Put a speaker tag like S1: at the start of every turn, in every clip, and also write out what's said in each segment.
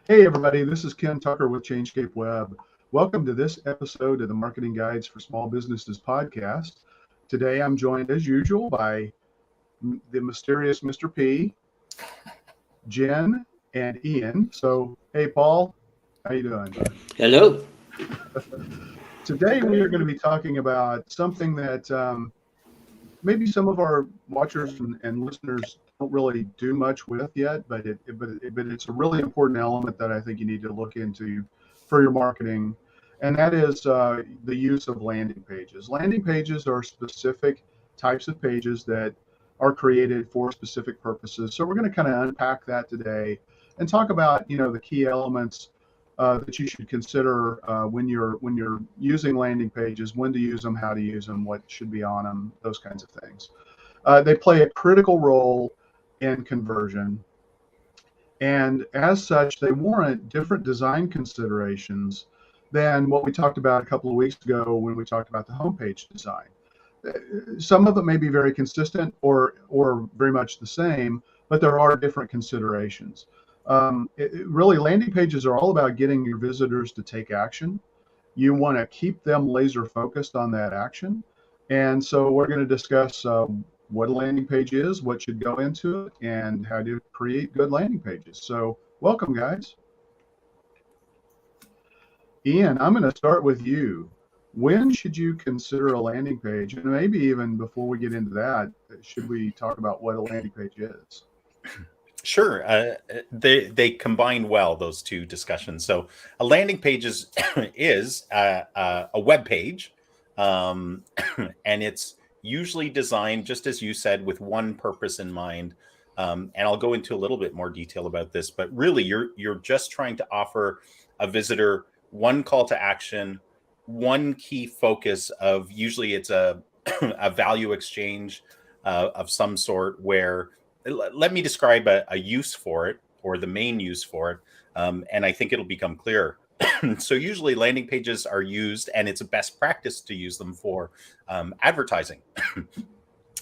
S1: Hey, everybody, this is Ken Tucker with Changescape Web. Welcome to this episode of the Marketing Guides for Small Businesses podcast. Today, I'm joined as usual by the mysterious Mr. P, Jen, and Ian. So, hey, Paul, how you doing?
S2: Hello.
S1: Today, we are going to be talking about something that maybe some of our watchers and listeners don't really do much with yet, but it's a really important element that I think you need to look into for your marketing, and that is the use of landing pages. Landing pages are specific types of pages that are created for specific purposes. So we're going to kind of unpack that today and talk about the key elements that you should consider when you're using landing pages, when to use them, how to use them, what should be on them, those kinds of things. They play a critical role in conversion, and as such, they warrant different design considerations than what we talked about a couple of weeks ago when we talked about the homepage design. Some of it may be very consistent or very much the same, but there are different considerations. Really, landing pages are all about getting your visitors to take action. You want to keep them laser focused on that action. And so we're going to discuss what a landing page is, what should go into it, and how to create good landing pages. So welcome, guys. Ian, I'm going to start with you. When should you consider a landing page? And maybe even before we get into that, should we talk about what a landing page is?
S3: Sure. They combine well, those two discussions. So a landing page is a web page, and it's usually designed, just as you said, with one purpose in mind. And I'll go into a little bit more detail about this, but really you're just trying to offer a visitor one call to action, one key focus of usually it's a value exchange of some sort where let me describe a use for it or the main use for it. And I think it'll become clear. So usually landing pages are used, and it's a best practice to use them for advertising.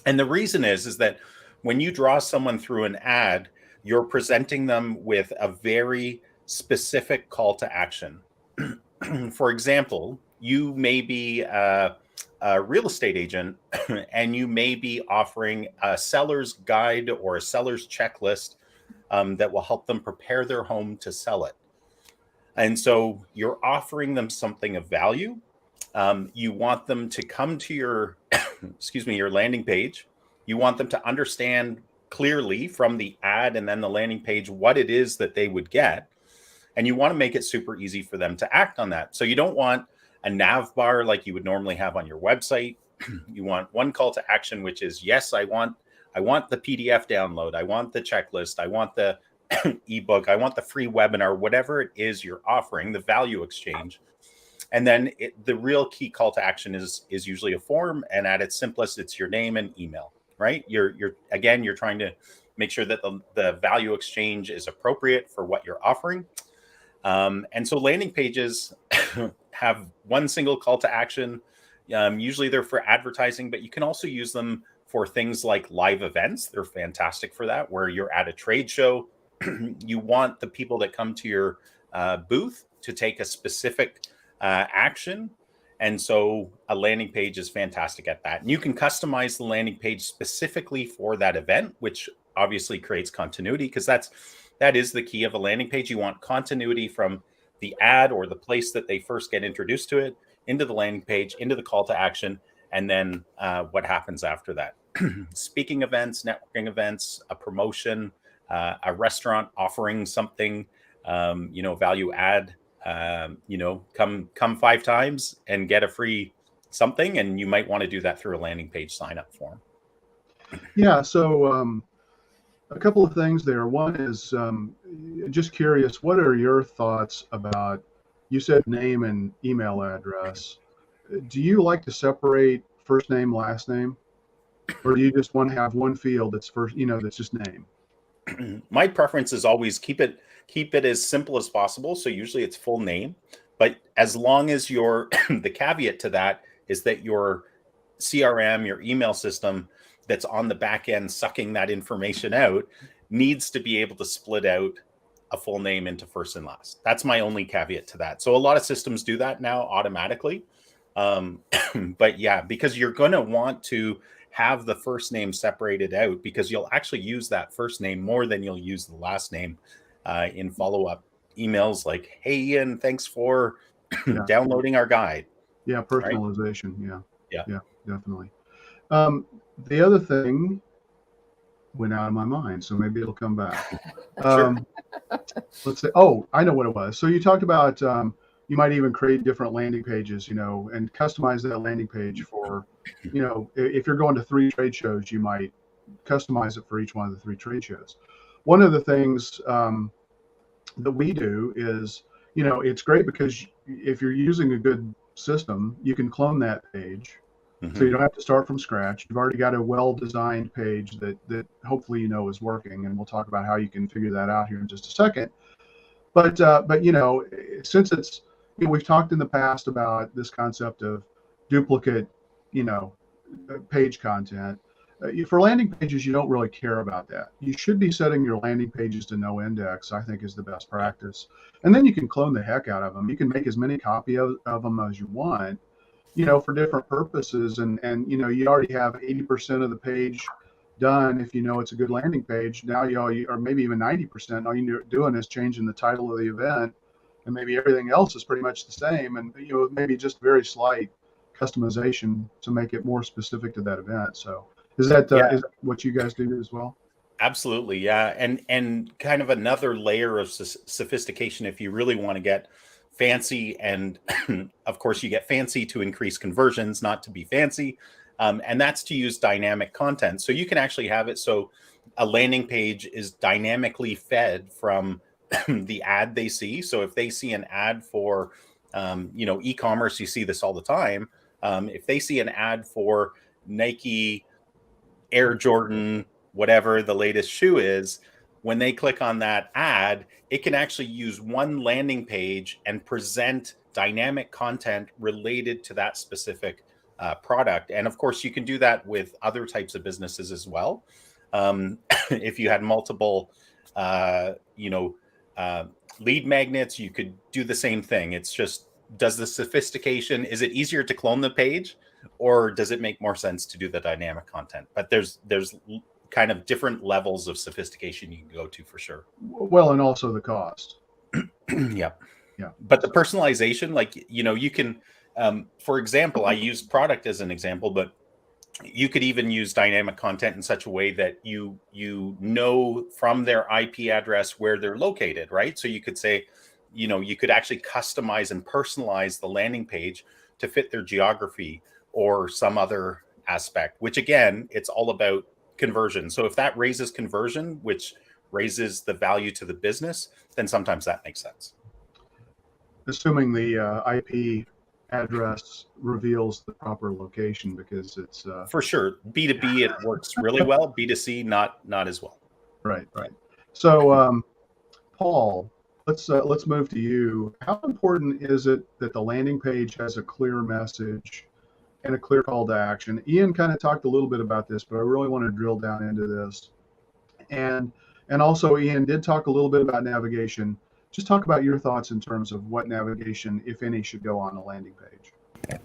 S3: And the reason is that when you draw someone through an ad, you're presenting them with a very specific call to action. For example, you may be a real estate agent and you may be offering a seller's guide or a seller's checklist that will help them prepare their home to sell it. And so you're offering them something of value. You want them to come to your, your landing page. You want them to understand clearly from the ad and then the landing page what it is that they would get. And you want to make it super easy for them to act on that. So you don't want a nav bar like you would normally have on your website. You want one call to action, which is, yes, I want the PDF download. I want the checklist. I want the ebook. I want the free webinar, whatever it is you're offering, the value exchange. And then the real key call to action is usually a form. And at its simplest, it's your name and email, right? You're trying to make sure that the value exchange is appropriate for what you're offering. And so landing pages have one single call to action. Usually they're for advertising, but you can also use them for things like live events. They're fantastic for that, where you're at a trade show. You want the people that come to your booth to take a specific action. And so a landing page is fantastic at that. And you can customize the landing page specifically for that event, which obviously creates continuity, because that is the key of a landing page. You want continuity from the ad or the place that they first get introduced to it, into the landing page, into the call to action, and then what happens after that. Speaking events, networking events, a promotion, a restaurant offering something, value add, come 5 times and get a free something. And you might want to do that through a landing page sign up form.
S1: Yeah. So, a couple of things there. One is just curious, what are your thoughts about, you said name and email address. Do you like to separate first name, last name? Or do you just want to have one field that's that's just name?
S3: My preference is always keep it as simple as possible. So usually it's full name, but as long as the caveat to that is that your CRM, your email system that's on the back end sucking that information out, needs to be able to split out a full name into first and last. That's my only caveat to that. So a lot of systems do that now automatically. But yeah, because you're going to want to have the first name separated out, because you'll actually use that first name more than you'll use the last name in follow-up emails like, hey, Ian, thanks for downloading our guide.
S1: Yeah,
S3: right?
S1: personalization.
S3: Yeah.
S1: Yeah, definitely. The other thing went out of my mind, so maybe it'll come back.
S3: Sure.
S1: Let's say, oh, I know what it was. So you talked about you might even create different landing pages, and customize that landing page for, if you're going to 3 trade shows, you might customize it for each one of the 3 trade shows. One of the things that we do is, it's great because if you're using a good system, you can clone that page. So you don't have to start from scratch. You've already got a well-designed page that hopefully is working, and we'll talk about how you can figure that out here in just a second. But since it's, we've talked in the past about this concept of duplicate, page content. For landing pages, you don't really care about that. You should be setting your landing pages to no index, I think, is the best practice. And then you can clone the heck out of them. You can make as many copies of them as you want, for different purposes. And you already have 80% of the page done. If it's a good landing page, now or maybe even 90%, all you're doing is changing the title of the event, and maybe everything else is pretty much the same. And, maybe just very slight customization to make it more specific to that event. So is that what you guys do as well?
S3: Absolutely. Yeah. And kind of another layer of sophistication, if you really want to get fancy, and of course you get fancy to increase conversions, not to be fancy. And that's to use dynamic content. So you can actually have it so a landing page is dynamically fed from the ad they see. So if they see an ad for, e-commerce, you see this all the time. If they see an ad for Nike Air Jordan, whatever the latest shoe is, when they click on that ad, it can actually use one landing page and present dynamic content related to that specific product. And of course, you can do that with other types of businesses as well. If you had multiple, lead magnets, you could do the same thing. It's just, does the sophistication, is it easier to clone the page, or does it make more sense to do the dynamic content? But there's kind of different levels of sophistication you can go to, for sure.
S1: Well, and also the cost.
S3: Yeah.
S1: Yeah.
S3: But the personalization, like, you can, for example, I use product as an example, but you could even use dynamic content in such a way that you know from their IP address where they're located, right? So you could say, you could actually customize and personalize the landing page to fit their geography or some other aspect, which again, it's all about conversion. So if that raises conversion, which raises the value to the business, then sometimes that makes sense.
S1: Assuming the IP address reveals the proper location, because it's
S3: for sure B2B, it works really well. B2C, not as well.
S1: Right. So Paul, let's move to you. How important is it that the landing page has a clear message and a clear call to action? Ian kind of talked a little bit about this, but I really want to drill down into this. And also Ian did talk a little bit about navigation. Just talk about your thoughts in terms of what navigation, if any, should go on a landing page.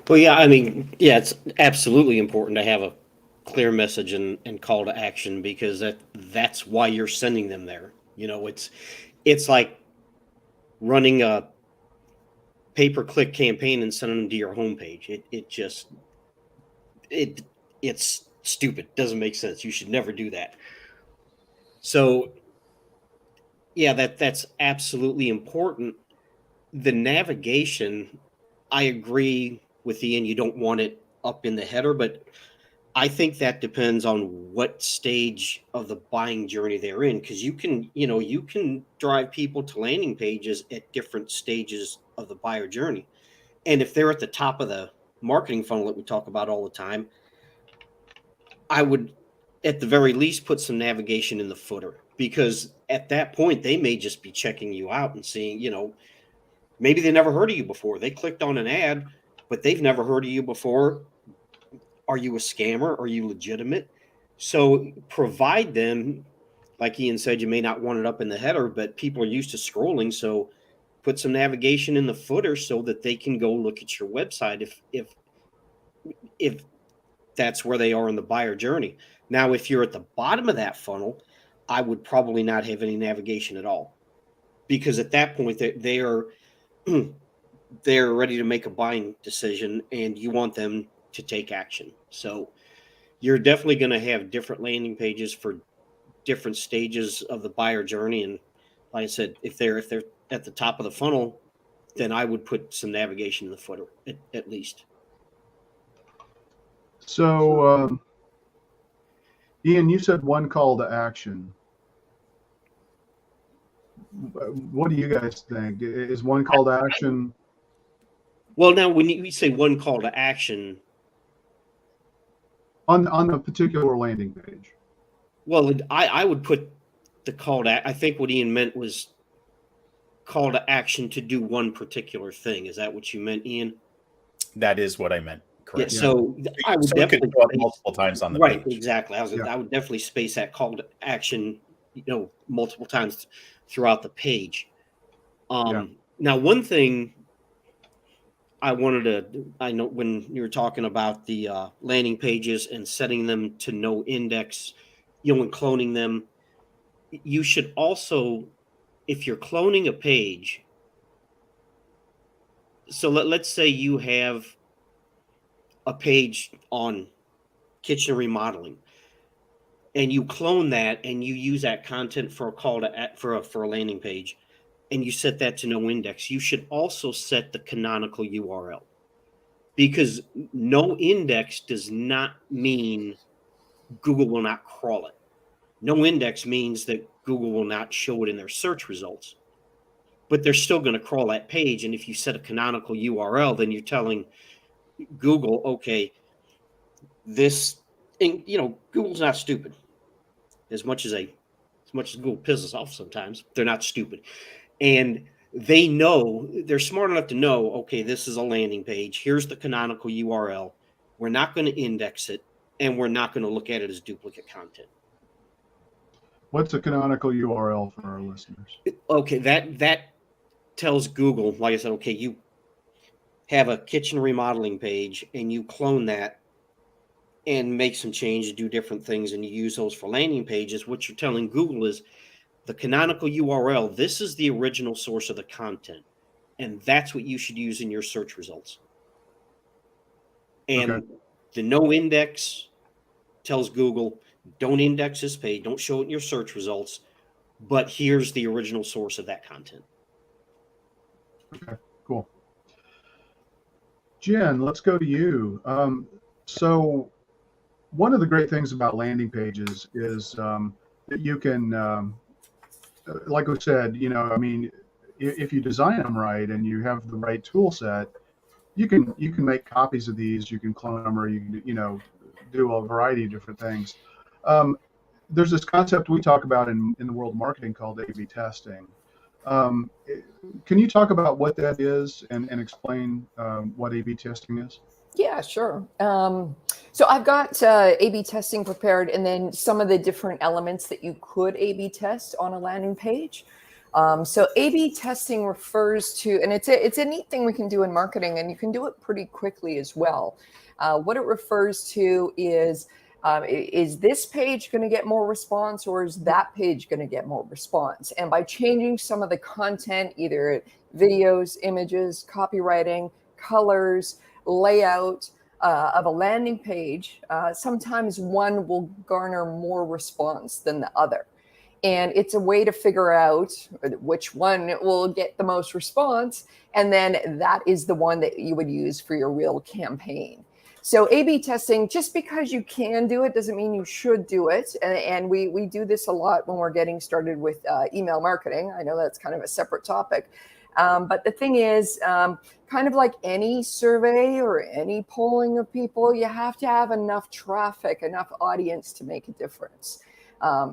S2: Well, yeah, I mean, yeah, it's absolutely important to have a clear message and call to action, because that's why you're sending them there. It's like running a pay-per-click campaign and sending them to your homepage. It's stupid. Doesn't make sense. You should never do that. So yeah, that's absolutely important. The navigation, I agree with Ian, you don't want it up in the header, but I think that depends on what stage of the buying journey they're in, because you can drive people to landing pages at different stages of the buyer journey. And if they're at the top of the marketing funnel that we talk about all the time, I would at the very least put some navigation in the footer, because at that point they may just be checking you out and seeing, maybe they never heard of you before. They clicked on an ad, but they've never heard of you before. Are you a scammer? Are you legitimate? So provide them like Ian said, you may not want it up in the header, but people are used to scrolling. So put some navigation in the footer so that they can go look at your website if that's where they are in the buyer journey. Now, if you're at the bottom of that funnel, I would probably not have any navigation at all, because at that point they are they're ready to make a buying decision and you want them to take action. So you're definitely going to have different landing pages for different stages of the buyer journey. And like I said, if they're at the top of the funnel, then I would put some navigation in the footer at least.
S1: So, Ian, you said one call to action. What do you guys think? Is one call to action?
S2: Well, now when you say one call to action,
S1: On a particular landing page?
S2: well, I would put the call to, I think what Ian meant was call to action to do one particular thing. Is that what you meant, Ian?
S3: That is what I meant. Correct.
S2: Yeah, so I would definitely
S3: show up multiple times on the
S2: right,
S3: page.
S2: exactly. I would definitely space that call to action, multiple times throughout the page. Now, one thing I know when you were talking about the landing pages and setting them to no index, and cloning them, you should also, if you're cloning a page, so let's say you have a page on kitchen remodeling and you clone that and you use that content for a call to for a landing page, and you set that to no index, you should also set the canonical URL, because no index does not mean Google will not crawl it. No index means that Google will not show it in their search results, but they're still going to crawl that page. And if you set a canonical URL, then you're telling Google, okay, this, and Google's not stupid. As much as Google pisses off sometimes, they're not stupid. And they know, they're smart enough to know, okay, this is a landing page. Here's the canonical URL. We're not going to index it, and we're not going to look at it as duplicate content.
S1: What's a canonical URL for our listeners?
S2: Okay, that tells Google, like I said, okay, you have a kitchen remodeling page and you clone that and make some changes, do different things, and you use those for landing pages. What you're telling Google is the canonical URL, this is the original source of the content, and that's what you should use in your search results. And the no index tells Google, don't index this page, don't show it in your search results, but here's the original source of that content.
S1: Okay, cool. Jen, let's go to you. So one of the great things about landing pages is that you can, like we said, if you design them right and you have the right tool set, you can make copies of these, you can clone them, or you can, do a variety of different things. There's this concept we talk about in the world of marketing called A/B testing. Can you talk about what that is and explain what A/B testing is?
S4: Yeah, sure. So I've got A/B testing prepared, and then some of the different elements that you could A/B test on a landing page. So A/B testing refers to, and it's a neat thing we can do in marketing, and you can do it pretty quickly as well. What it refers to is this page going to get more response, or is that page going to get more response? And by changing some of the content, either videos, images, copywriting, colors, layout of a landing page, sometimes one will garner more response than the other. And it's a way to figure out which one will get the most response. And then that is the one that you would use for your real campaign. So A/B testing, just because you can do it doesn't mean you should do it. And we do this a lot when we're getting started with email marketing. I know that's kind of a separate topic. But the thing is, kind of like any survey or any polling of people, you have to have enough traffic, enough audience to make a difference.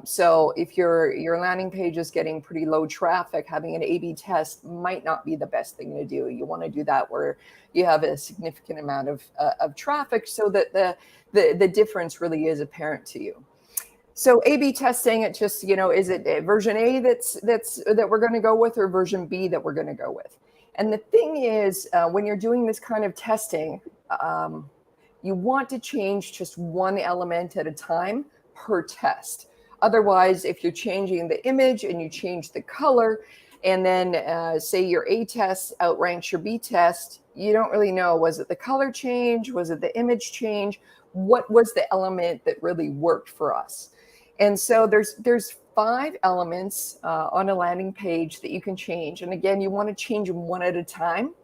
S4: So if your landing page is getting pretty low traffic, having an A/B test might not be the best thing to do. You want to do that where you have a significant amount of traffic, so that the difference really is apparent to you. So A/B testing, it just, is it version A that we're going to go with, or version B that we're going to go with? And the thing is, when you're doing this kind of testing, you want to change just one element at a time per test. Otherwise, if you're changing the image and you change the color, and then say your A test outranks your B test, you don't really know, was it the color change? Was it the image change? What was the element that really worked for us? And so there's 5 elements on a landing page that you can change. And again, you want to change them one at a time.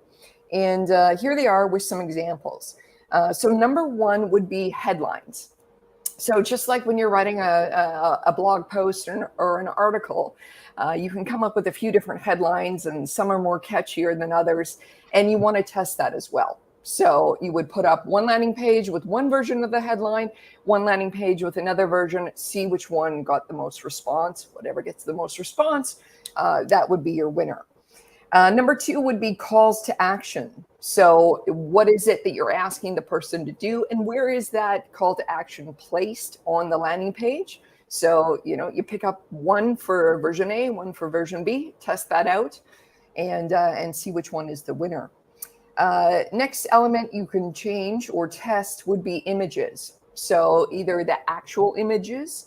S4: And here they are with some examples. So number 1 would be headlines. So just like when you're writing a blog post or an article, you can come up with a few different headlines, and some are more catchier than others, and you want to test that as well. So you would put up one landing page with one version of the headline, one landing page with another version, see which one got the most response. Whatever gets the most response, that would be your winner. Number 2 would be calls to action. So what is it that you're asking the person to do, and where is that call to action placed on the landing page? So, you pick up one for version A, one for version B, test that out, and see which one is the winner. Next element you can change or test would be images. So either the actual images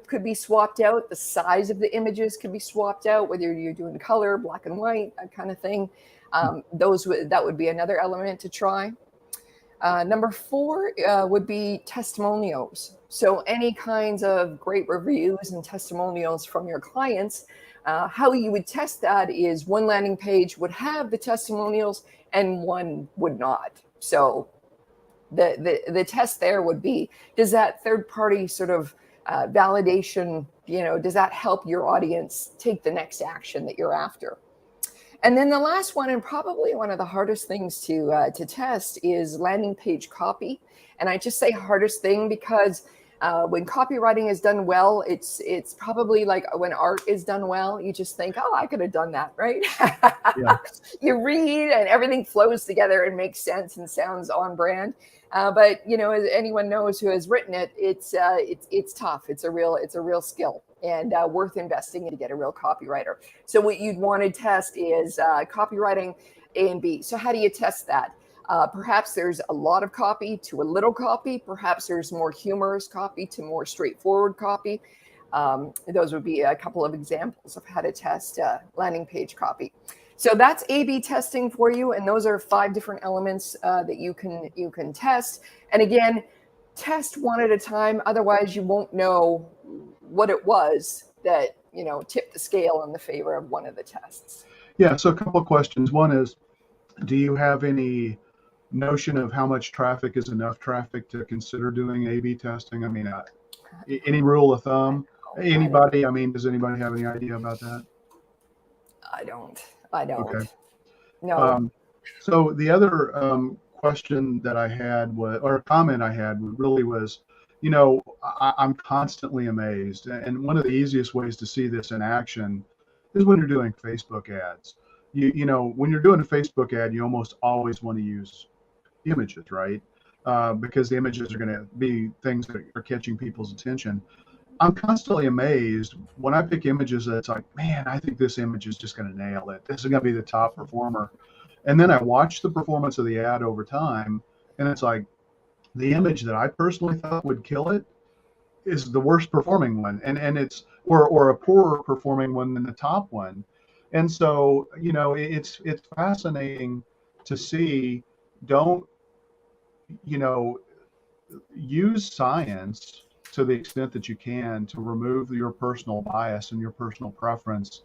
S4: could be swapped out, the size of the images could be swapped out, whether you're doing color, black and white, that kind of thing. That would be another element to try. Number 4 would be testimonials. So any kinds of great reviews and testimonials from your clients. How you would test that is one landing page would have the testimonials and one would not. So the test there would be, does that third party sort of validation, does that help your audience take the next action that you're after? And then the last one, and probably one of the hardest things to test, is landing page copy. And I just say hardest thing because when copywriting is done well, it's probably like when art is done well. You just think, oh, I could have done that, right?
S1: Yeah.
S4: You read and everything flows together and makes sense and sounds on brand. But as anyone knows who has written it, it's tough. It's a real skill, and worth investing in to get a real copywriter. So what you'd want to test is copywriting A and B. So how do you test that? Perhaps there's a lot of copy to a little copy. Perhaps there's more humorous copy to more straightforward copy. Those would be a couple of examples of how to test landing page copy. So that's A/B testing for you, and those are 5 different elements that you can test. And again, test one at a time. Otherwise, you won't know what it was that tipped the scale in the favor of one of the tests.
S1: Yeah. So a couple of questions. One is, do you have any notion of how much traffic is enough traffic to consider doing A/B testing? I mean, any rule of thumb? Anybody? I mean, does anybody have any idea about that?
S4: I don't.
S1: Okay.
S4: No.
S1: So the other question that I had was, or a comment I had really was, I'm constantly amazed. And one of the easiest ways to see this in action is when you're doing Facebook ads. When you're doing a Facebook ad, you almost always want to use images, right? Because the images are going to be things that are catching people's attention. I'm constantly amazed when I pick images that it's like, man, I think this image is just going to nail it. This is going to be the top performer. And then I watch the performance of the ad over time, and it's like the image that I personally thought would kill it is the worst performing one, and it's or a poorer performing one than the top one. And so, it's fascinating to see. Don't, use science to the extent that you can to remove your personal bias and your personal preference,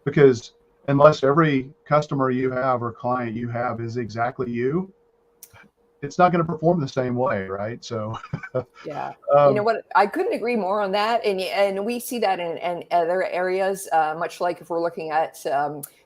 S1: because unless every customer you have or client you have is exactly you, it's not going to perform the same way, right? So
S4: yeah, you know what? I couldn't agree more on that, and we see that in other areas. Much like if we're looking at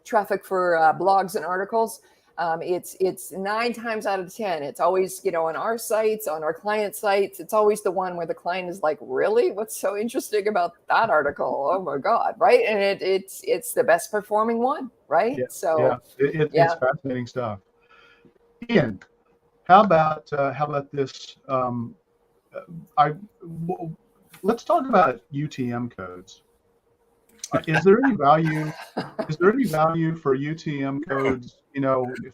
S4: traffic for blogs and articles, it's 9 times out of 10. It's always on our sites, on our client sites. It's always the one where the client is like, "Really? What's so interesting about that article? Oh my God!" Right? And it's the best performing one, right?
S1: yeah,
S4: So
S1: it's fascinating stuff. Ian, how about this? let's talk about UTM codes. Is there any value? Is there any value for UTM codes?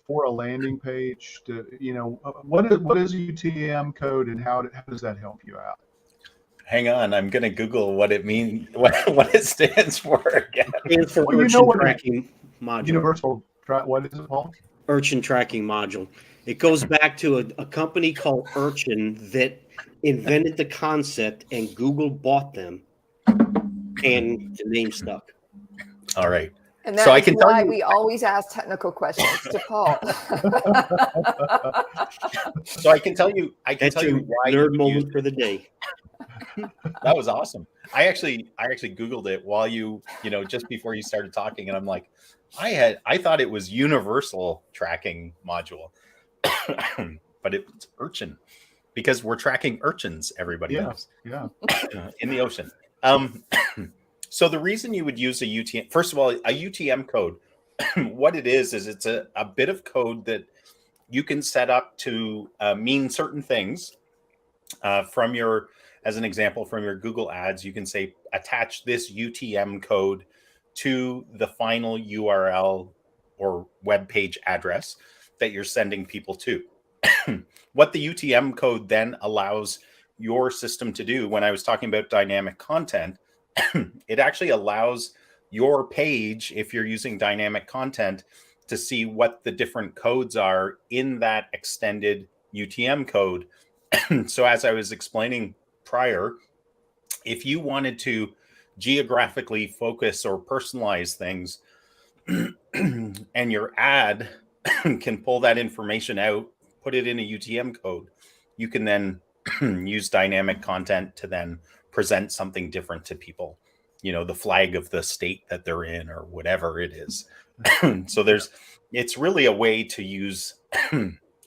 S1: For a landing page. What is a UTM code, and how does that help you out?
S3: Hang on, I'm going to Google what it means, what it stands for again.
S2: And for
S1: Well,
S2: urchin
S1: what
S2: tracking module.
S1: Universal. What is it, Paul?
S2: Urchin tracking module. It goes back to a company called Urchin that invented the concept, and Google bought them, and the name stuck.
S3: All right.
S4: And that's
S3: So I can tell
S4: why
S3: you-
S4: we always ask technical questions to Paul.
S3: So I can tell you
S2: That's
S3: why
S2: your
S3: you
S2: nerd
S3: would
S2: moment
S3: use-
S2: for the day.
S3: That was awesome. I actually Googled it while just before you started talking, and I'm like, I thought it was universal tracking module, but it's urchin because we're tracking urchins. Everybody knows,
S1: Yeah.
S3: in the ocean. So the reason you would use a UTM, first of all, a UTM code, what it is it's a bit of code that you can set up to mean certain things as an example, from your Google ads, you can say, attach this UTM code to the final URL or web page address that you're sending people to. What the UTM code then allows your system to do, when I was talking about dynamic content, it actually allows your page, if you're using dynamic content, to see what the different codes are in that extended UTM code. So as I was explaining prior, if you wanted to geographically focus or personalize things, and your ad can pull that information out, put it in a UTM code, you can then use dynamic content to then present something different to people, the flag of the state that they're in or whatever it is. So it's really a way to use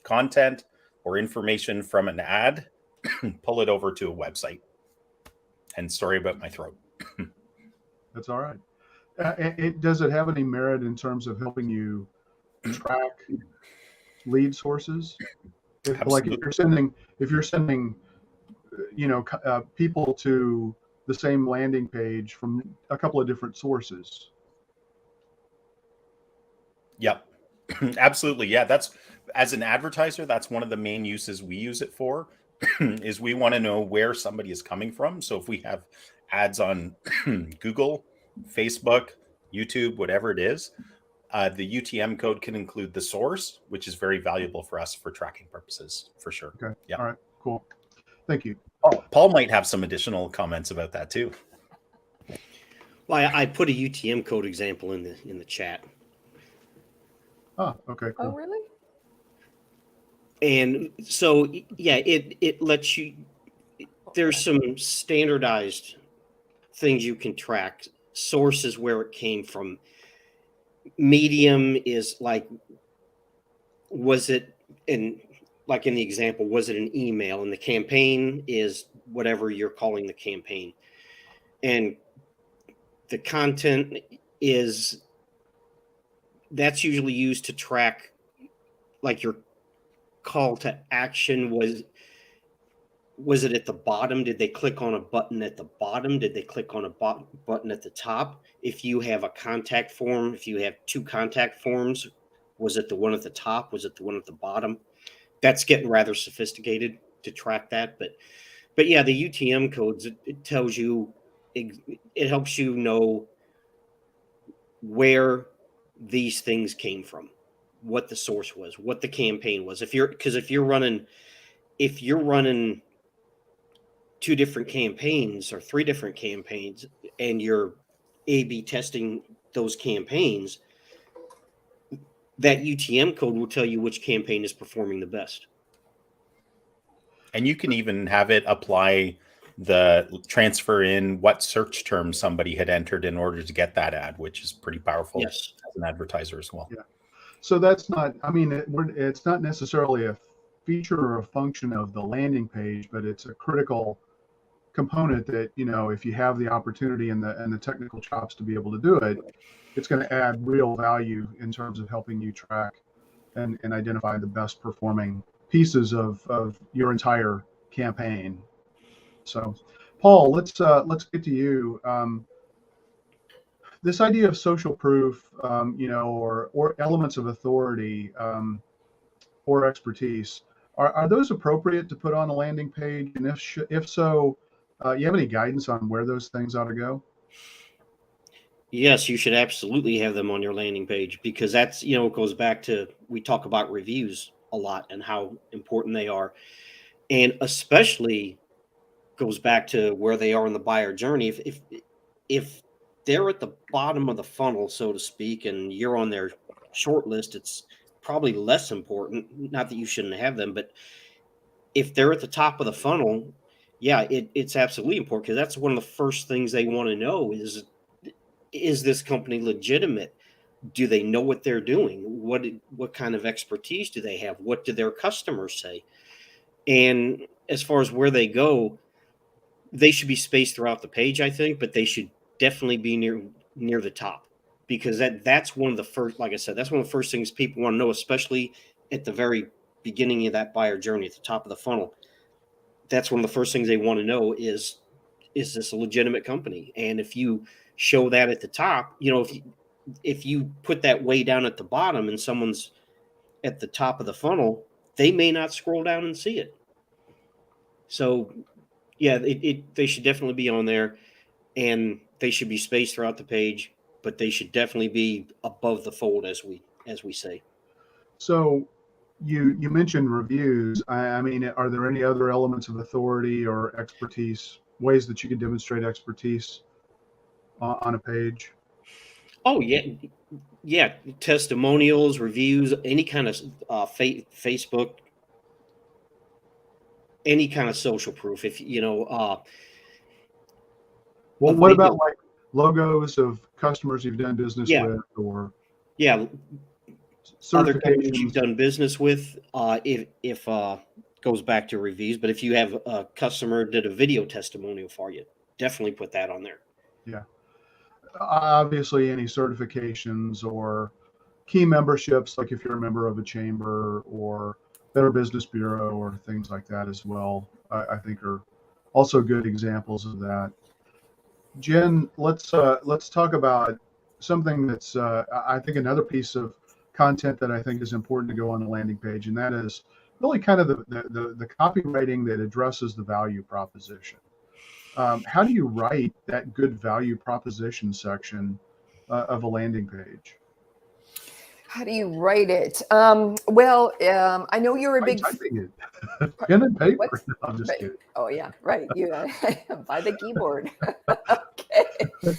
S3: content or information from an ad, pull it over to a website. And sorry about my throat.
S1: That's all right. Does it have any merit in terms of helping you track lead sources? If you're sending people to the same landing page from a couple of different sources.
S3: Yep. Absolutely. Yeah. As an advertiser, that's one of the main uses we use it for, is we want to know where somebody is coming from. So if we have ads on Google, Facebook, YouTube, whatever it is, the UTM code can include the source, which is very valuable for us for tracking purposes, for sure.
S1: Okay.
S3: Yeah.
S1: All right. Cool. Thank you.
S3: Paul might have some additional comments about that too.
S2: Well, I put a UTM code example in the chat.
S1: Oh, okay. Cool.
S4: Oh, really?
S2: And so, yeah, it lets you, there's some standardized things you can track, sources where it came from. Medium is like, was it in the example, was it an email? And the campaign is whatever you're calling the campaign. And the content that's usually used to track, like, your call to action. Was it at the bottom? Did they click on a button at the bottom? Did they click on a button at the top? If you have a contact form, if you have two contact forms, was it the one at the top? Was it the one at the bottom? That's getting rather sophisticated to track that. But yeah, the UTM codes, it tells you, it helps you know where these things came from, what the source was, what the campaign was. If you're running two different campaigns or three different campaigns, and you're A/B testing those campaigns, that UTM code will tell you which campaign is performing the best.
S3: And you can even have it apply the transfer in what search term somebody had entered in order to get that ad, which is pretty powerful.
S2: Yes.
S3: As an advertiser as well.
S1: Yeah. So that's not, it's not necessarily a feature or a function of the landing page, but it's a critical component that, if you have the opportunity and the technical chops to be able to do it, it's going to add real value in terms of helping you track and identify the best performing pieces of your entire campaign. So, Paul, let's get to you. This idea of social proof, or elements of authority, or expertise, are those appropriate to put on a landing page? And if so, you have any guidance on where those things ought to go?
S2: Yes, you should absolutely have them on your landing page, because that's, it goes back to, we talk about reviews a lot and how important they are. And especially goes back to where they are in the buyer journey. If they're at the bottom of the funnel, so to speak, and you're on their short list, it's probably less important. Not that you shouldn't have them, but if they're at the top of the funnel, yeah, it's absolutely important, because that's one of the first things they want to know is this company legitimate? Do they know what they're doing? What kind of expertise do they have? What do their customers say? And as far as where they go, they should be spaced throughout the page, I think, but they should definitely be near the top, because that's one of the first, like I said, that's one of the first things people want to know, especially at the very beginning of that buyer journey, at the top of the funnel. That's one of the first things they want to know is this a legitimate company? And if you show that at the top, if you put that way down at the bottom and someone's at the top of the funnel, they may not scroll down and see it. So yeah, they should definitely be on there, and they should be spaced throughout the page, but they should definitely be above the fold, as we say.
S1: So you mentioned reviews. I mean, are there any other elements of authority or expertise, ways that you can demonstrate expertise on a page?
S2: Oh yeah, testimonials, reviews, any kind of Facebook, any kind of social proof. If
S1: Well,
S2: a
S1: what
S2: video,
S1: about like logos of customers you've done business
S2: yeah,
S1: with, or
S2: yeah, other companies you've
S1: certifications?
S2: done business with, if goes back to reviews. But if you have a customer did a video testimonial for you, definitely put that on there.
S1: Yeah. Obviously, any certifications or key memberships, like if you're a member of a chamber or Better Business Bureau or things like that as well, I think are also good examples of that. Jen, let's talk about something that's I think another piece of content that I think is important to go on the landing page, and that is really kind of the copywriting that addresses the value proposition. How do you write that good value proposition section of a landing page?
S4: How do you write it? I know you're a
S1: By
S4: big
S1: typing it, pen and paper.
S4: what?
S1: No, I'm just
S4: Right.
S1: kidding.
S4: Oh yeah, right. You by the keyboard. Okay.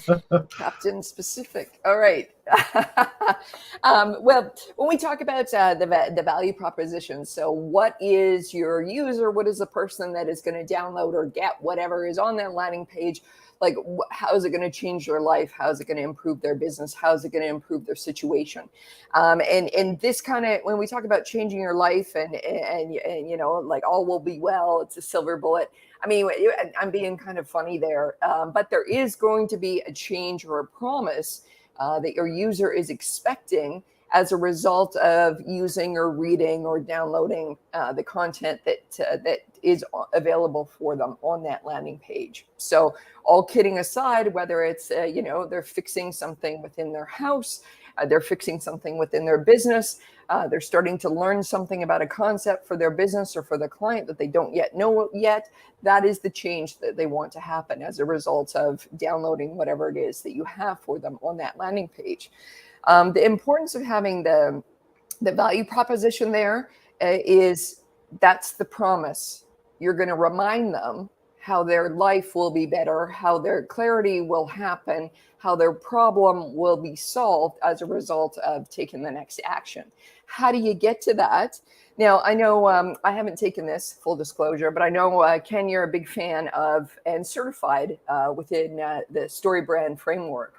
S4: Captain specific. All right. Well, when we talk about the value proposition, so what is your user? What is the person that is going to download or get whatever is on that landing page? Like, how is it going to change their life? How is it going to improve their business? How is it going to improve their situation? And this kind of, when we talk about changing your life and like all will be well, it's a silver bullet. I mean, I'm being kind of funny there, but there is going to be a change or a promise that your user is expecting as a result of using or reading or downloading the content that is available for them on that landing page. So all kidding aside, whether it's, they're fixing something within their house, they're fixing something within their business, they're starting to learn something about a concept for their business or for the client that they don't yet know yet, that is the change that they want to happen as a result of downloading whatever it is that you have for them on that landing page. The importance of having the value proposition there is that's the promise. You're going to remind them how their life will be better, how their clarity will happen, how their problem will be solved as a result of taking the next action. How do you get to that? Now, I know I haven't taken this, full disclosure, but I know, Ken, you're a big fan of and certified within the StoryBrand framework.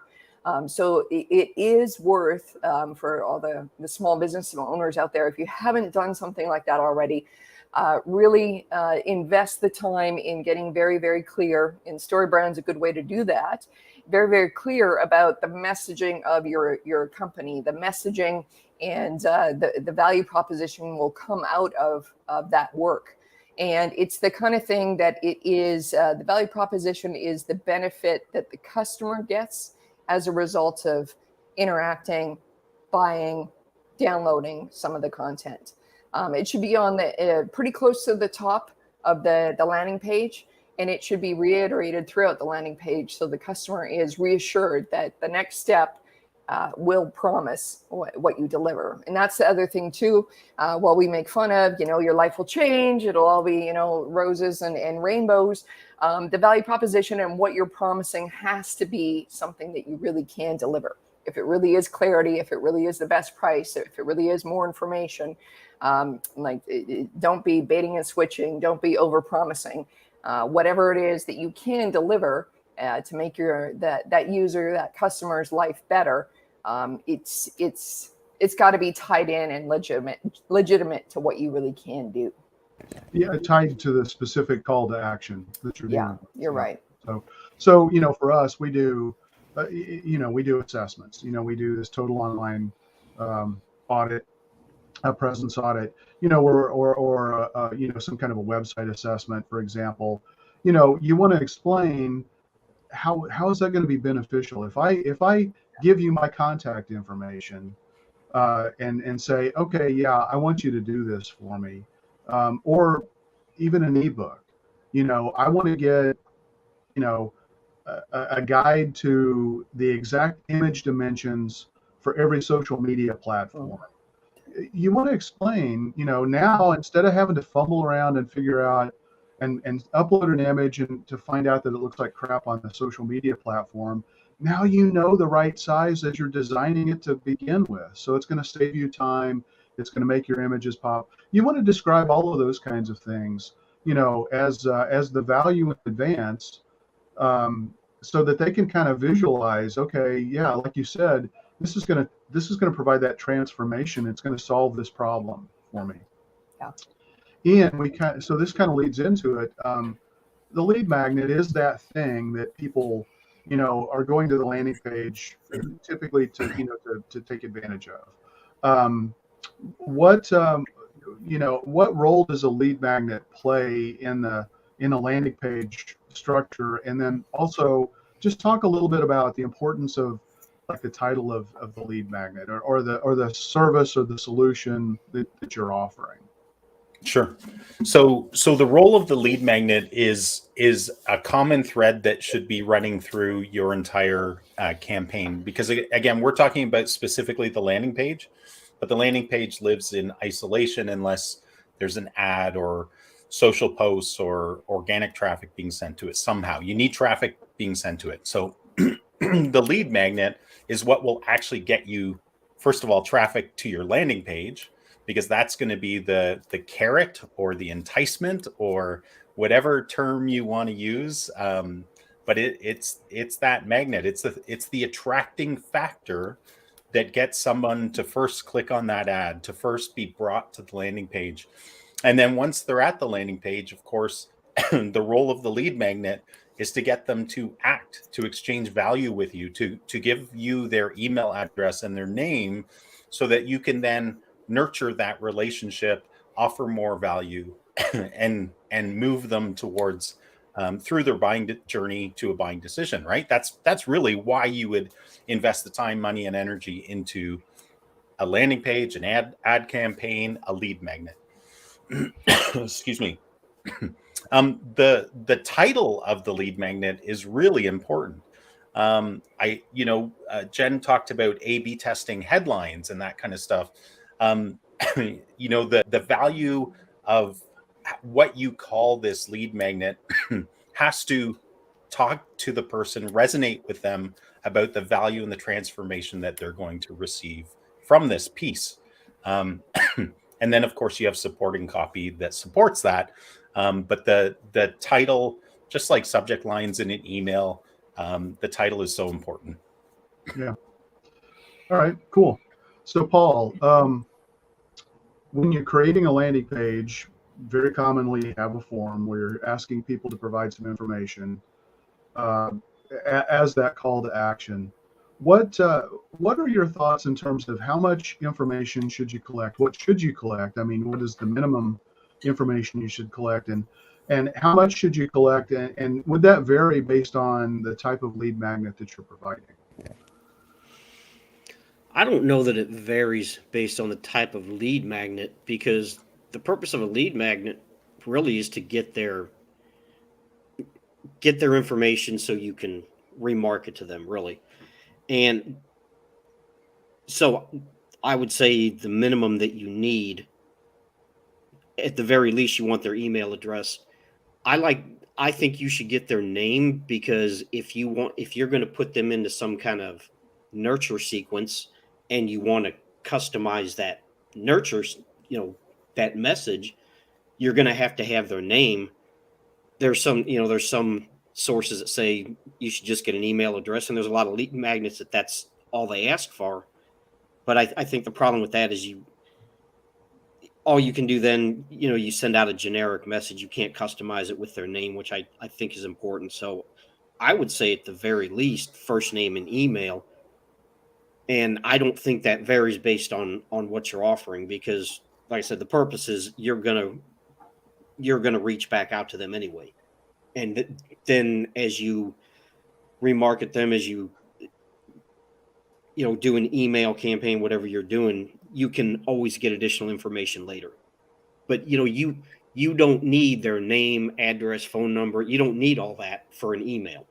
S4: So it is worth for all the small business owners out there, if you haven't done something like that already, really invest the time in getting very, very clear. And StoryBrand's a good way to do that. Very, very clear about the messaging of your company, the messaging and the value proposition will come out of that work. And it's the kind of thing that it is, the value proposition is the benefit that the customer gets as a result of interacting, buying, downloading some of the content. It should be on the pretty close to the top of the landing page, and it should be reiterated throughout the landing page so the customer is reassured that the next step will promise what you deliver. And that's the other thing too. While we make fun of, your life will change, it'll all be, roses and rainbows. The value proposition and what you're promising has to be something that you really can deliver. If it really is clarity, if it really is the best price, if it really is more information, don't be baiting and switching, don't be over promising. Whatever it is that you can deliver to make that user, that customer's life better, it's got to be tied in and legitimate to what you really can do.
S1: Yeah, tied to the specific call to action that you're doing.
S4: Yeah, you're right.
S1: So for us, we do, we do assessments. We do this total online audit, a presence audit. Or some kind of a website assessment, for example. You want to explain how is that going to be beneficial if I give you my contact information and say, okay, yeah, I want you to do this for me, or even an ebook. I want to get a guide to the exact image dimensions for every social media platform. You want to explain, now instead of having to fumble around and figure out and upload an image and to find out that it looks like crap on the social media platform, now the right size as you're designing it to begin with. So it's going to save you time. It's going to make your images pop. You want to describe all of those kinds of things, as the value in advance, so that they can kind of visualize, okay, yeah, like you said, this is going to provide that transformation. It's going to solve this problem for me.
S4: Yeah.
S1: And so this kind of leads into it. The lead magnet is that thing that people, are going to the landing page typically to take advantage of. What role does a lead magnet play in a landing page structure? And then also just talk a little bit about the importance of like the title of the lead magnet or the service or the solution that you're offering.
S3: Sure. So the role of the lead magnet is a common thread that should be running through your entire campaign, because again, we're talking about specifically the landing page, but the landing page lives in isolation unless there's an ad or social posts or organic traffic being sent to it somehow. You need traffic being sent to it. So the lead magnet is what will actually get you, first of all, traffic to your landing page, because that's going to be the carrot or the enticement or whatever term you want to use. But it's that magnet. It's the attracting factor that gets someone to first click on that ad, to first be brought to the landing page. And then once they're at the landing page, of course, the role of the lead magnet is to get them to act, to exchange value with you, to give you their email address and their name so that you can then nurture that relationship, offer more value, and move them towards through their buying journey to a buying decision, right? That's really why you would invest the time, money, and energy into a landing page, an ad campaign, a lead magnet. Excuse me. The title of the lead magnet is really important. Jen talked about A/B testing headlines and that kind of stuff. The value of what you call this lead magnet has to talk to the person, resonate with them about the value and the transformation that they're going to receive from this piece. And then, of course, you have supporting copy that supports that. But the title, just like subject lines in an email, the title is so important.
S1: Yeah. All right, cool. So, Paul, when you're creating a landing page, very commonly you have a form where you're asking people to provide some information as that call to action. What are your thoughts in terms of how much information should you collect? What should you collect? I mean, what is the minimum information you should collect, and how much should you collect, and would that vary based on the type of lead magnet that you're providing?
S2: I don't know that it varies based on the type of lead magnet, because the purpose of a lead magnet really is to get their information so you can remarket to them, really. And so I would say the minimum that you need, at the very least, you want their email address. I think you should get their name, because if you're going to put them into some kind of nurture sequence and you want to customize that nurture, that message, you're going to have their name. There's some sources that say you should just get an email address, and there's a lot of lead magnets that's all they ask for. But I think the problem with that is all you can do then, you send out a generic message. You can't customize it with their name, which I think is important. So I would say at the very least, first name and email. And I don't think that varies based on what you're offering, because like I said, the purpose is you're going to reach back out to them anyway. And then as you remarket them, as you do an email campaign, whatever you're doing, you can always get additional information later. But you don't need their name, address, phone number. You don't need all that for an email,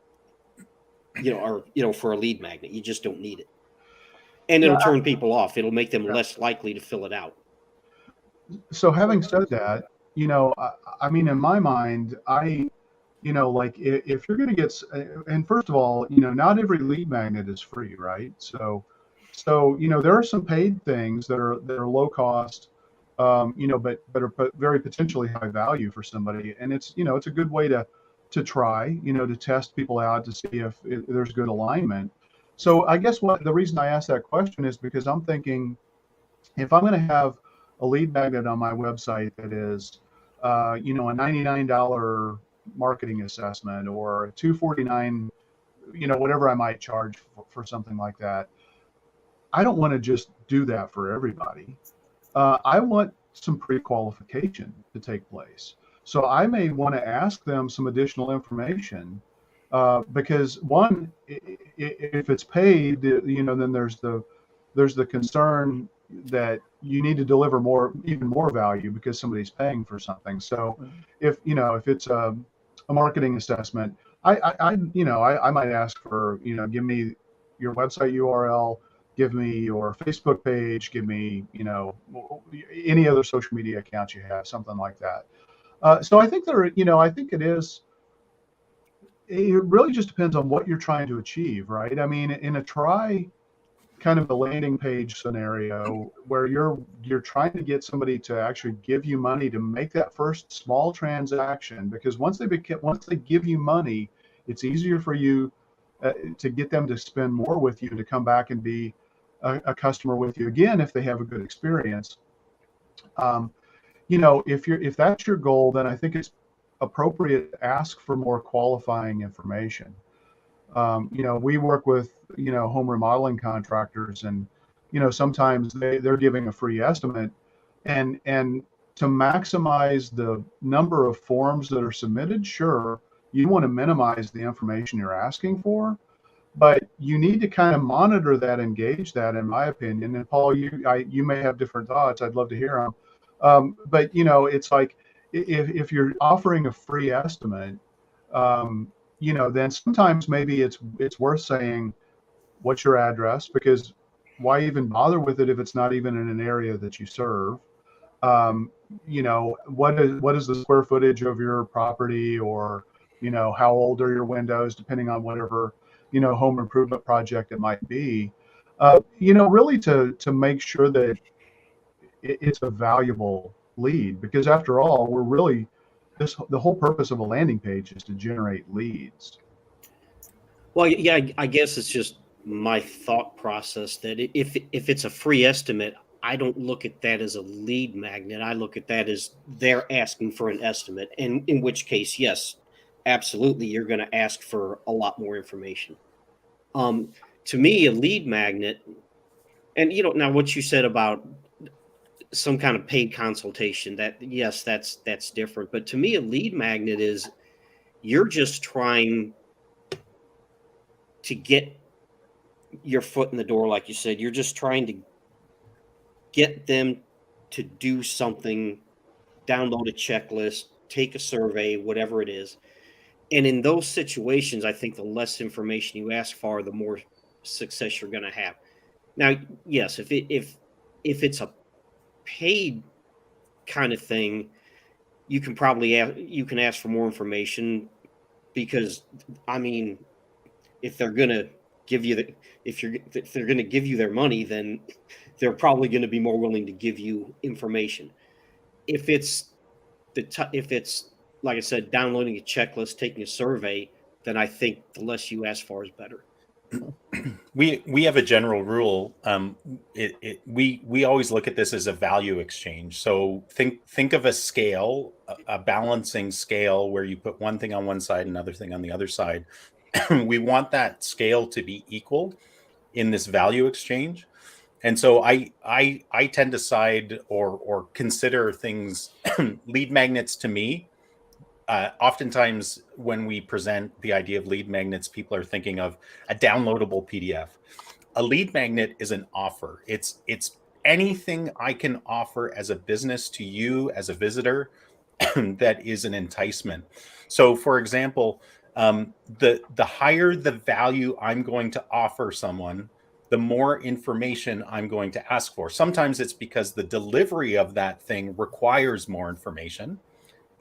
S2: or for a lead magnet. You just don't need it. And it'll turn people off. It'll make them less likely to fill it out.
S1: So having said that, I mean, in my mind, like if you're going to get, and first of all, not every lead magnet is free, right? So there are some paid things that are low cost, but are very potentially high value for somebody, and it's a good way to try, to test people out to see if there's good alignment. So I guess the reason I asked that question is because I'm thinking, if I'm going to have a lead magnet on my website that is, a $99 marketing assessment, or a $249, whatever I might charge for something like that, I don't want to just do that for everybody. I want some pre-qualification to take place. So I may want to ask them some additional information, because one, if it's paid, then there's the concern that you need to deliver even more value because somebody's paying for something. So if it's a marketing assessment, I might ask for, give me your website URL, give me your Facebook page, give me, any other social media accounts you have, something like that. So I think it really just depends on what you're trying to achieve, right? I mean, in a try kind of a landing page scenario where you're trying to get somebody to actually give you money to make that first small transaction, because once they give you money, it's easier for you to get them to spend more with you, to come back and be a customer with you again if they have a good experience. If that's your goal, then I think it's appropriate to ask for more qualifying information. We work with, home remodeling contractors, and, sometimes they're giving a free estimate, and to maximize the number of forms that are submitted, sure, you want to minimize the information you're asking for, but you need to kind of monitor that, engage that, in my opinion. And Paul, you may have different thoughts. I'd love to hear them. But it's like, if you're offering a free estimate, then sometimes maybe it's worth saying, what's your address? Because why even bother with it if it's not even in an area that you serve? What is the square footage of your property, or, how old are your windows, depending on whatever, home improvement project it might be. Really to make sure that it's a valuable lead, because after all, the whole purpose of a landing page is to generate leads.
S2: Well, yeah, I guess it's just my thought process that if it's a free estimate, I don't look at that as a lead magnet. I look at that as they're asking for an estimate, and in which case, yes, absolutely, you're going to ask for a lot more information. To me, a lead magnet, and now what you said about some kind of paid consultation, that yes, that's different. But to me, a lead magnet is you're just trying to get your foot in the door, like you said. You're just trying to get them to do something, download a checklist, take a survey, whatever it is. And in those situations, I think the less information you ask for, the more success you're going to have. Now, yes, if it's a paid kind of thing, you can probably you can ask for more information, because I mean, if they're going to give you if they're going to give you their money, then they're probably going to be more willing to give you information. If it's if it's, like I said, downloading a checklist, taking a survey, then I think the less you ask for is better.
S3: We have a general rule. We always look at this as a value exchange. So think of a scale, a balancing scale, where you put one thing on one side, another thing on the other side. We want that scale to be equal in this value exchange. And so I tend to side or consider things lead magnets to me. Oftentimes when we present the idea of lead magnets, people are thinking of a downloadable PDF. A lead magnet is an offer. It's anything I can offer as a business to you as a visitor that is an enticement. So for example, the higher the value I'm going to offer someone, the more information I'm going to ask for. Sometimes it's because the delivery of that thing requires more information.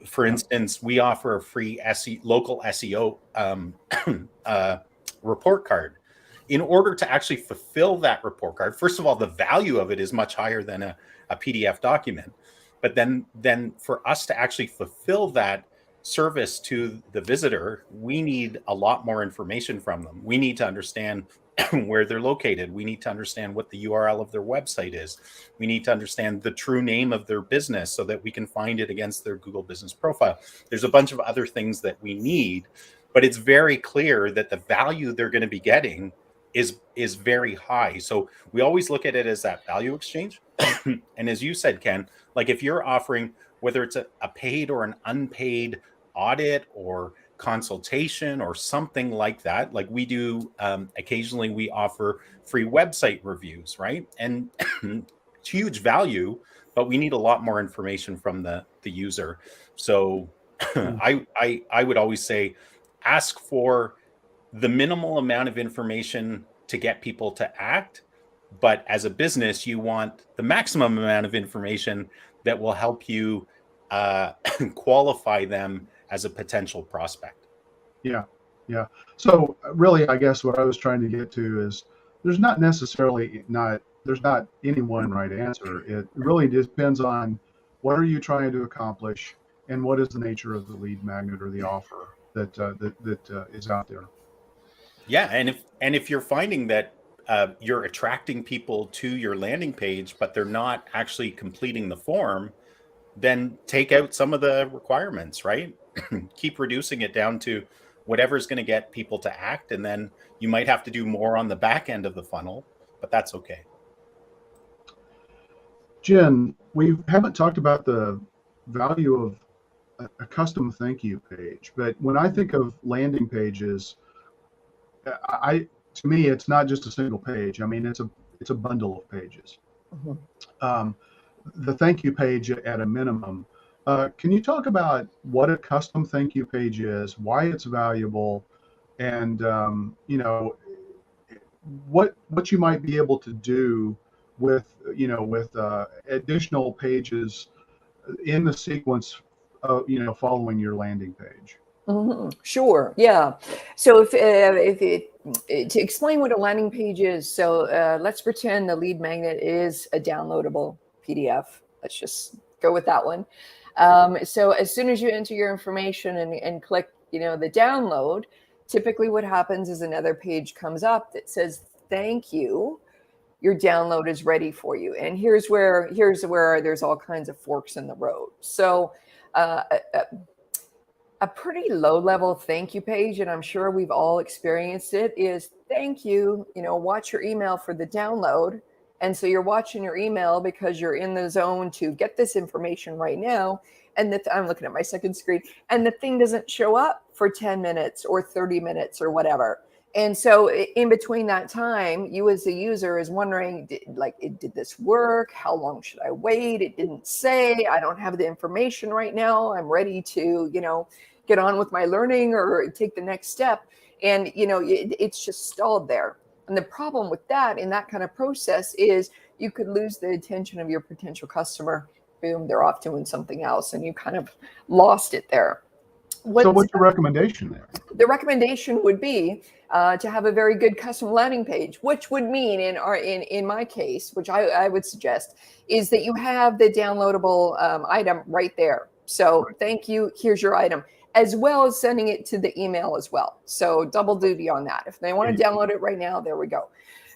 S3: For instance, we offer a free local SEO report card. In order to actually fulfill that report card, first of all, the value of it is much higher than a PDF document. But then for us to actually fulfill that service to the visitor, we need a lot more information from them. We need to understand where they're located. We need to understand what the URL of their website is. We need to understand the true name of their business so that we can find it against their Google business profile. There's a bunch of other things that we need, but it's very clear that the value they're going to be getting is very high. So we always look at it as that value exchange. And as you said, Ken, like if you're offering, whether it's a paid or an unpaid audit or consultation or something like that, like we do occasionally, we offer free website reviews, right? And it's huge value, but we need a lot more information from the user. So I would always say ask for the minimal amount of information to get people to act, but as a business you want the maximum amount of information that will help you qualify them as a potential prospect.
S1: Yeah. So really, I guess what I was trying to get to is there's not any one right answer. It really depends on what are you trying to accomplish and what is the nature of the lead magnet or the offer that is out there.
S3: Yeah, and if you're finding that you're attracting people to your landing page, but they're not actually completing the form, then take out some of the requirements, right? Keep reducing it down to whatever's going to get people to act, and then you might have to do more on the back end of the funnel, but that's okay.
S1: Jen, we haven't talked about the value of a custom thank you page, but when I think of landing pages, to me, it's not just a single page. I mean, it's a bundle of pages. Mm-hmm. The thank you page at a minimum. Can you talk about what a custom thank you page is, why it's valuable, and what you might be able to do with additional pages in the sequence of following your landing page?
S4: Mm-hmm. Sure. Yeah. So to explain what a landing page is, so let's pretend the lead magnet is a downloadable PDF. Let's just go with that one. So as soon as you enter your information and click, the download, typically what happens is another page comes up that says, "Thank you. Your download is ready for you." And here's where there's all kinds of forks in the road. So a pretty low level thank you page, and I'm sure we've all experienced it, is "Thank you, watch your email for the download." And so you're watching your email because you're in the zone to get this information right now. And I'm looking at my second screen, and the thing doesn't show up for 10 minutes or 30 minutes or whatever. And so in between that time, you as a user is wondering, did this work? How long should I wait? It didn't say. I don't have the information right now. I'm ready to, get on with my learning or take the next step. And, it's just stalled there. And the problem with that in that kind of process is you could lose the attention of your potential customer. Boom, they're off doing something else, and you kind of lost it there.
S1: So what's your recommendation there?
S4: The recommendation would be to have a very good custom landing page, which would mean in my case, which I would suggest, is that you have the downloadable item right there. So thank you, here's your item, as well as sending it to the email as well. So double duty on that. If they want to download it right now, there we go.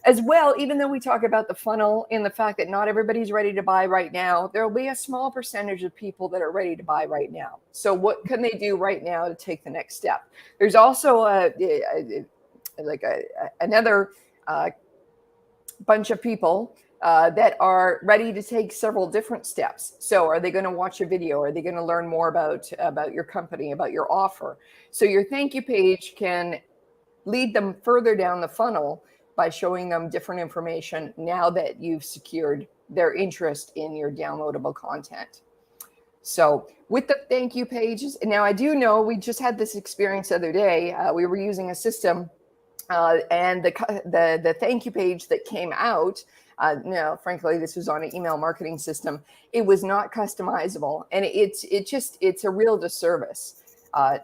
S4: As well, even though we talk about the funnel and the fact that not everybody's ready to buy right now, there will be a small percentage of people that are ready to buy right now. So what can they do right now to take the next step? There's also another bunch of people that are ready to take several different steps. So are they going to watch a video? Are they going to learn more about your company, about your offer? So your thank you page can lead them further down the funnel by showing them different information now that you've secured their interest in your downloadable content. So with the thank you pages, now I do know we just had this experience the other day. We were using a system and the thank you page that came out, frankly, this was on an email marketing system. It was not customizable, and it's a real disservice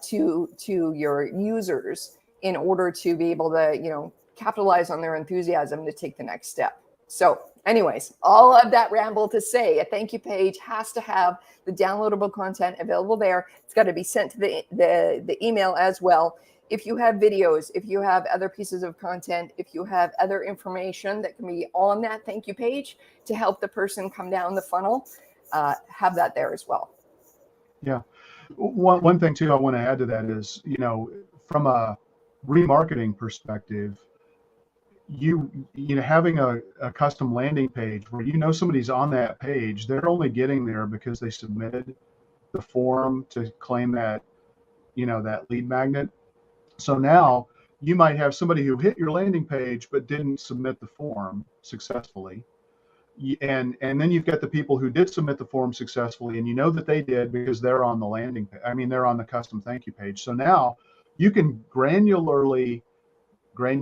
S4: to your users in order to be able to, capitalize on their enthusiasm to take the next step. So anyways, all of that ramble to say a thank you page has to have the downloadable content available there. It's got to be sent to the email as well. If you have videos, if you have other pieces of content, if you have other information that can be on that thank you page to help the person come down the funnel, have that there as well.
S1: Yeah. One thing too I want to add to that is, from a remarketing perspective, having a custom landing page where somebody's on that page, they're only getting there because they submitted the form to claim that that lead magnet. So now you might have somebody who hit your landing page but didn't submit the form successfully, and then you've got the people who did submit the form successfully, and that they did because they're on the landing page. They're on the custom thank you page. So now you can I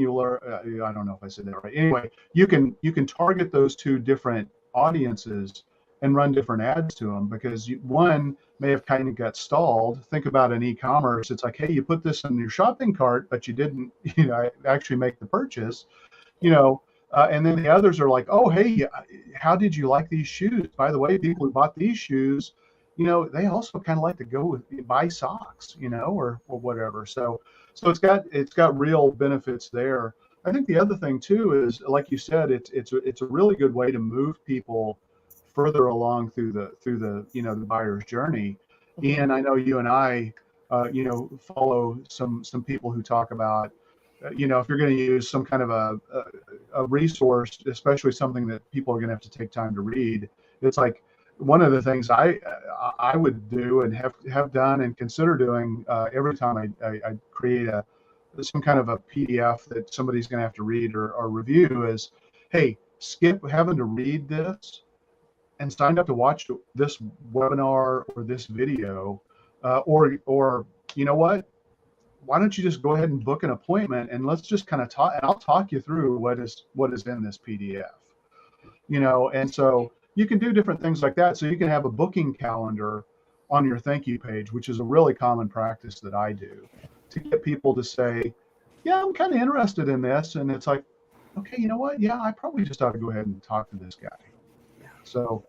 S1: don't know if I said that right. Anyway, you can target those two different audiences and run different ads to them, because one may have kind of got stalled. Think about an e-commerce. It's like, hey, you put this in your shopping cart, but you didn't, actually make the purchase, and then the others are like, oh, hey, how did you like these shoes? By the way, people who bought these shoes, they also kind of like to go buy socks, or whatever. So it's got real benefits there. I think the other thing too is, like you said, it's a really good way to move people further along through the the buyer's journey. And I know you and I, follow some people who talk about, if you're going to use some kind of a resource, especially something that people are going to have to take time to read, it's like one of the things I would do and have done and consider doing every time I create some kind of a PDF that somebody's going to have to read or review is, hey, skip having to read this and sign up to watch this webinar or this video, or you know what? Why don't you just go ahead and book an appointment and let's just kind of talk, and I'll talk you through what is in this PDF, and so you can do different things like that. So you can have a booking calendar on your thank you page, which is a really common practice that I do, to get people to say, yeah, I'm kind of interested in this. And it's like, okay, you know what? Yeah, I probably just ought to go ahead and talk to this guy. So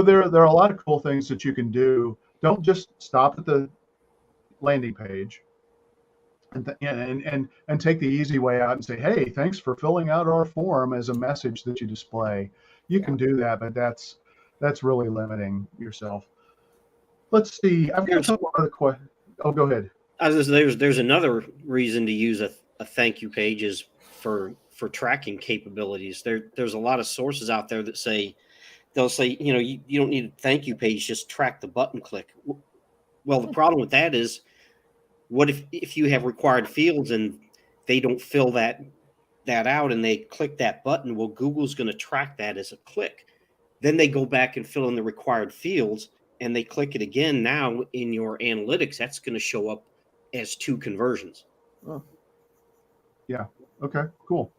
S1: there are a lot of cool things that you can do. Don't just stop at the landing page and take the easy way out and say, hey, thanks for filling out our form as a message that you display. You can do that, but that's really limiting yourself. Let's see. I've got a couple other questions. Oh, go ahead.
S2: There's another reason to use a thank you page is for for tracking capabilities. There's a lot of sources out there that they'll say, you don't need a thank you page, just track the button click. Well, the problem with that is, what if you have required fields and they don't fill that out and they click that button? Well, Google's going to track that as a click. Then they go back and fill in the required fields and they click it again. Now in your analytics, that's going to show up as 2 conversions.
S4: Oh.
S1: Yeah. Okay, cool.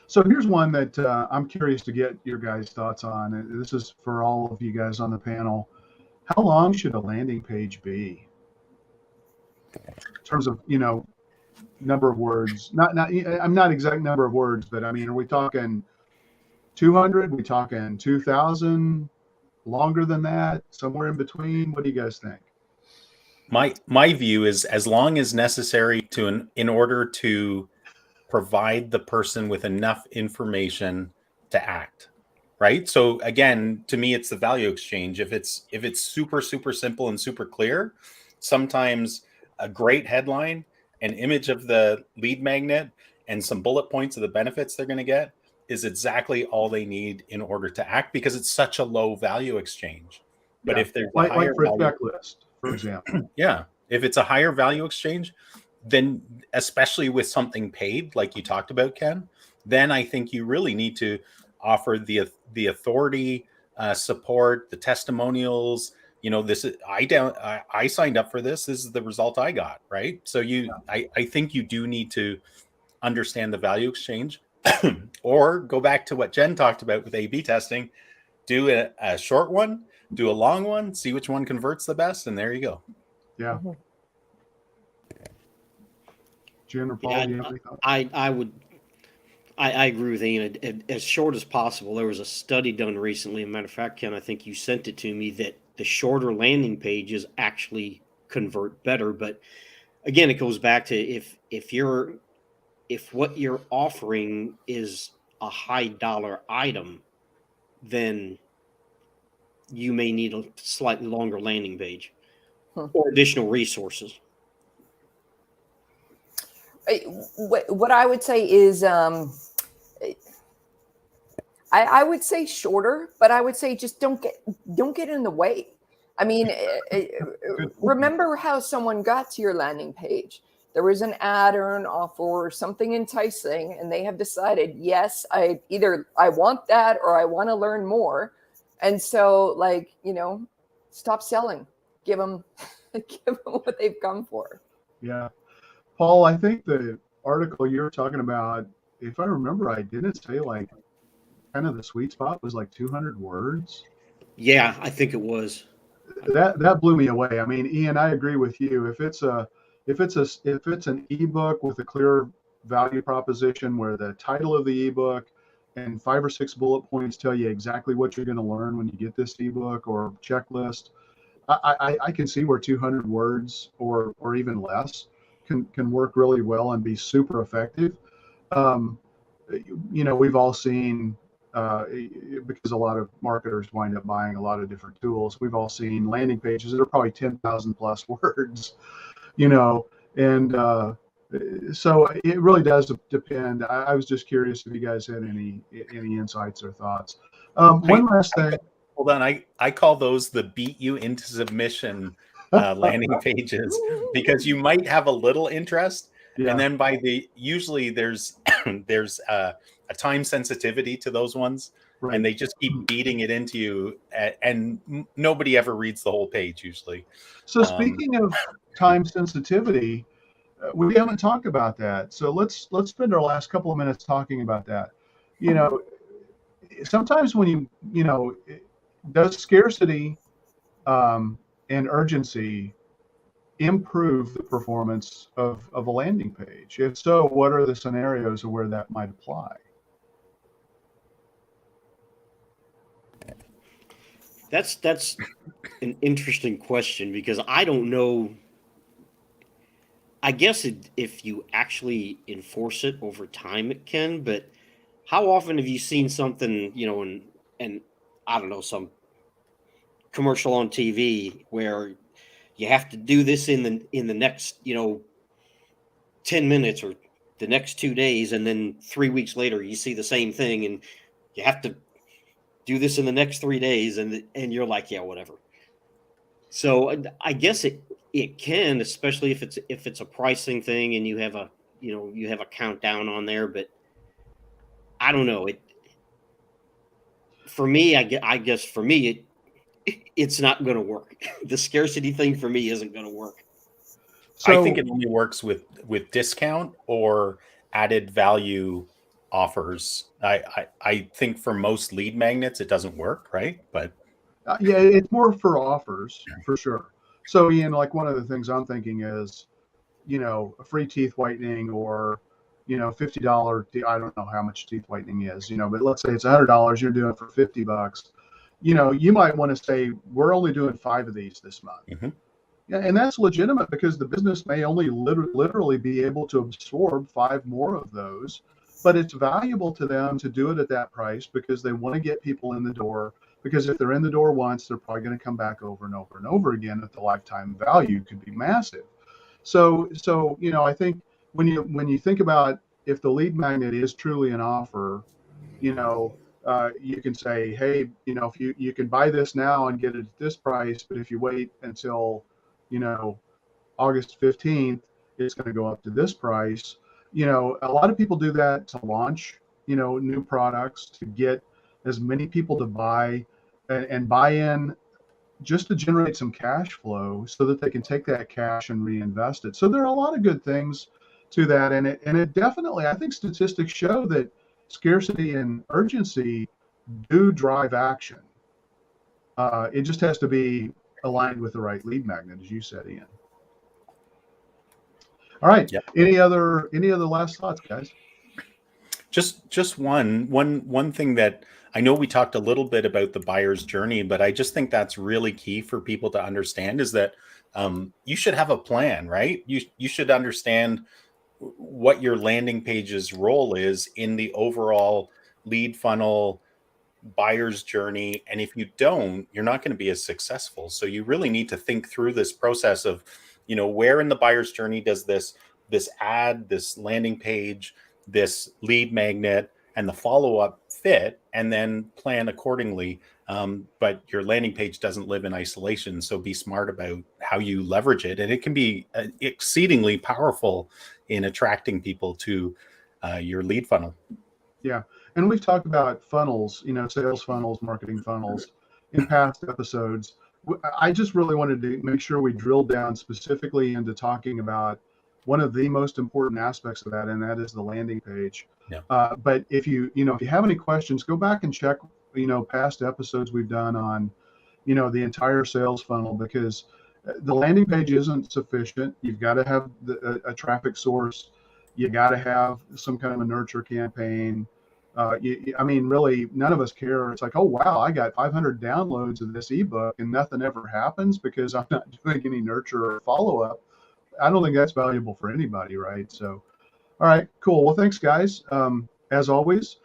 S1: So here's one that I'm curious to get your guys' thoughts on. This is for all of you guys on the panel. How long should a landing page be? In terms of, number of words. I'm not exact number of words, but I mean, are we talking 200? Are we talking 2,000? Longer than that? Somewhere in between? What do you guys think?
S3: My view is as long as necessary in order to provide the person with enough information to act, right? So again, to me, it's the value exchange. If it's super, super simple and super clear, sometimes a great headline, an image of the lead magnet, and some bullet points of the benefits they're going to get is exactly all they need in order to act, because it's such a low value exchange. But if there's
S1: like
S3: a higher
S1: for a
S3: value,
S1: checklist, for example.
S3: yeah, if it's a higher value exchange, then especially with something paid, like you talked about, Ken, then I think you really need to offer the authority, support, the testimonials. This is I signed up for this. This is the result I got, right? So I think you do need to understand the value exchange, or go back to what Jen talked about with A/B testing. Do a short one, do a long one, see which one converts the best, and there you go.
S1: Yeah.
S4: Mm-hmm.
S1: Jen or Paul,
S2: Yeah,
S1: you have any thoughts?
S2: I agree with Ian. As short as possible. There was a study done recently. As a matter of fact, Ken, I think you sent it to me, that the shorter landing pages actually convert better. But again, it goes back to if what you're offering is a high dollar item, then you may need a slightly longer landing page or additional resources.
S4: What I would say is, I would say shorter, but I would say just don't get in the way. I mean, remember how someone got to your landing page. There was an ad or an offer or something enticing, and they have decided, yes, I want that or I want to learn more. And so, stop selling. Give them what they've come for.
S1: Yeah. Paul, I think the article you're talking about, if I remember right, didn't it say like kind of the sweet spot was like 200 words?
S2: Yeah, I think it was.
S1: That blew me away. I mean, Ian, I agree with you. If it's an ebook with a clear value proposition where the title of the ebook and 5 or 6 bullet points tell you exactly what you're going to learn when you get this ebook or checklist, I can see where 200 words or even less can work really well and be super effective. We've all seen, because a lot of marketers wind up buying a lot of different tools, we've all seen landing pages that are probably 10,000 plus words, and so it really does depend. I was just curious if you guys had any insights or thoughts. One last thing.
S3: Hold on, I call those the beat you into submission landing pages, because you might have a little interest, and then usually there's a time sensitivity to those ones, right, and they just keep beating it into you, and nobody ever reads the whole page usually.
S1: So speaking of time sensitivity, we haven't talked about that. So let's spend our last couple of minutes talking about that. Sometimes when does scarcity and urgency improve the performance of a landing page? If so, what are the scenarios where that might apply?
S2: That's an interesting question, because I don't know. I guess if you actually enforce it over time, it can. But how often have you seen something, and I don't know, some commercial on TV where you have to do this in the next 10 minutes or the next 2 days, and then 3 weeks later you see the same thing, and you have to do this in the next 3 days, and you're like, yeah, whatever. So I guess it can, especially if it's a pricing thing and you have a countdown on there, but I don't know. For me, I guess for me it's not going to work. The scarcity thing for me isn't going to work.
S3: I think it only works with discount or added value offers. I think for most lead magnets it doesn't work, right? But
S1: yeah, it's more for offers for sure. So Ian, like one of the things I'm thinking is, a free teeth whitening, or $50. I don't know how much teeth whitening is, but let's say it's $100. You're doing it for $50. You might want to say, we're only doing 5 of these this month.
S3: Mm-hmm.
S1: Yeah, and that's legitimate because the business may only literally be able to absorb 5 more of those, but it's valuable to them to do it at that price because they want to get people in the door. Because if they're in the door once, they're probably going to come back over and over and over again. At the lifetime value could be massive. So I think when you think about if the lead magnet is truly an offer, you can say, hey, if you can buy this now and get it at this price, but if you wait until August 15th, it's going to go up to this price. A lot of people do that to launch new products, to get as many people to buy and buy in, just to generate some cash flow so that they can take that cash and reinvest it. So there are a lot of good things to that. And it definitely, I think statistics show that scarcity and urgency do drive action. It just has to be aligned with the right lead magnet, as you said, Ian. All right.
S3: Yep.
S1: Any other last thoughts, guys?
S3: Just one thing that I know we talked a little bit about the buyer's journey, but I just think that's really key for people to understand is that you should have a plan, right? You should understand what your landing page's role is in the overall lead funnel buyer's journey. And if you don't, you're not going to be as successful. So you really need to think through this process of, where in the buyer's journey does this ad, this landing page, this lead magnet, and the follow-up fit, and then plan accordingly. But your landing page doesn't live in isolation. So be smart about how you leverage it. And it can be exceedingly powerful in attracting people to your lead funnel.
S1: Yeah. And we've talked about funnels, sales funnels, marketing funnels in past episodes. I just really wanted to make sure we drilled down specifically into talking about one of the most important aspects of that, and that is the landing page.
S3: Yeah.
S1: But if you have any questions, go back and check, past episodes we've done on, the entire sales funnel, because the landing page isn't sufficient. You've got to have a traffic source. You got to have some kind of a nurture campaign. Really, none of us care. It's like, oh, wow, I got 500 downloads of this ebook and nothing ever happens because I'm not doing any nurture or follow-up. I don't think that's valuable for anybody, right? So, all right, cool. Well, thanks, guys. As always,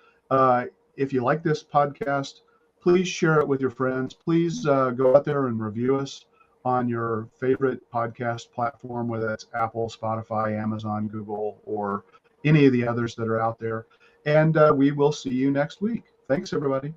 S1: if you like this podcast, please share it with your friends. Please go out there and review us on your favorite podcast platform, whether that's Apple, Spotify, Amazon, Google, or any of the others that are out there. And we will see you next week. Thanks, everybody.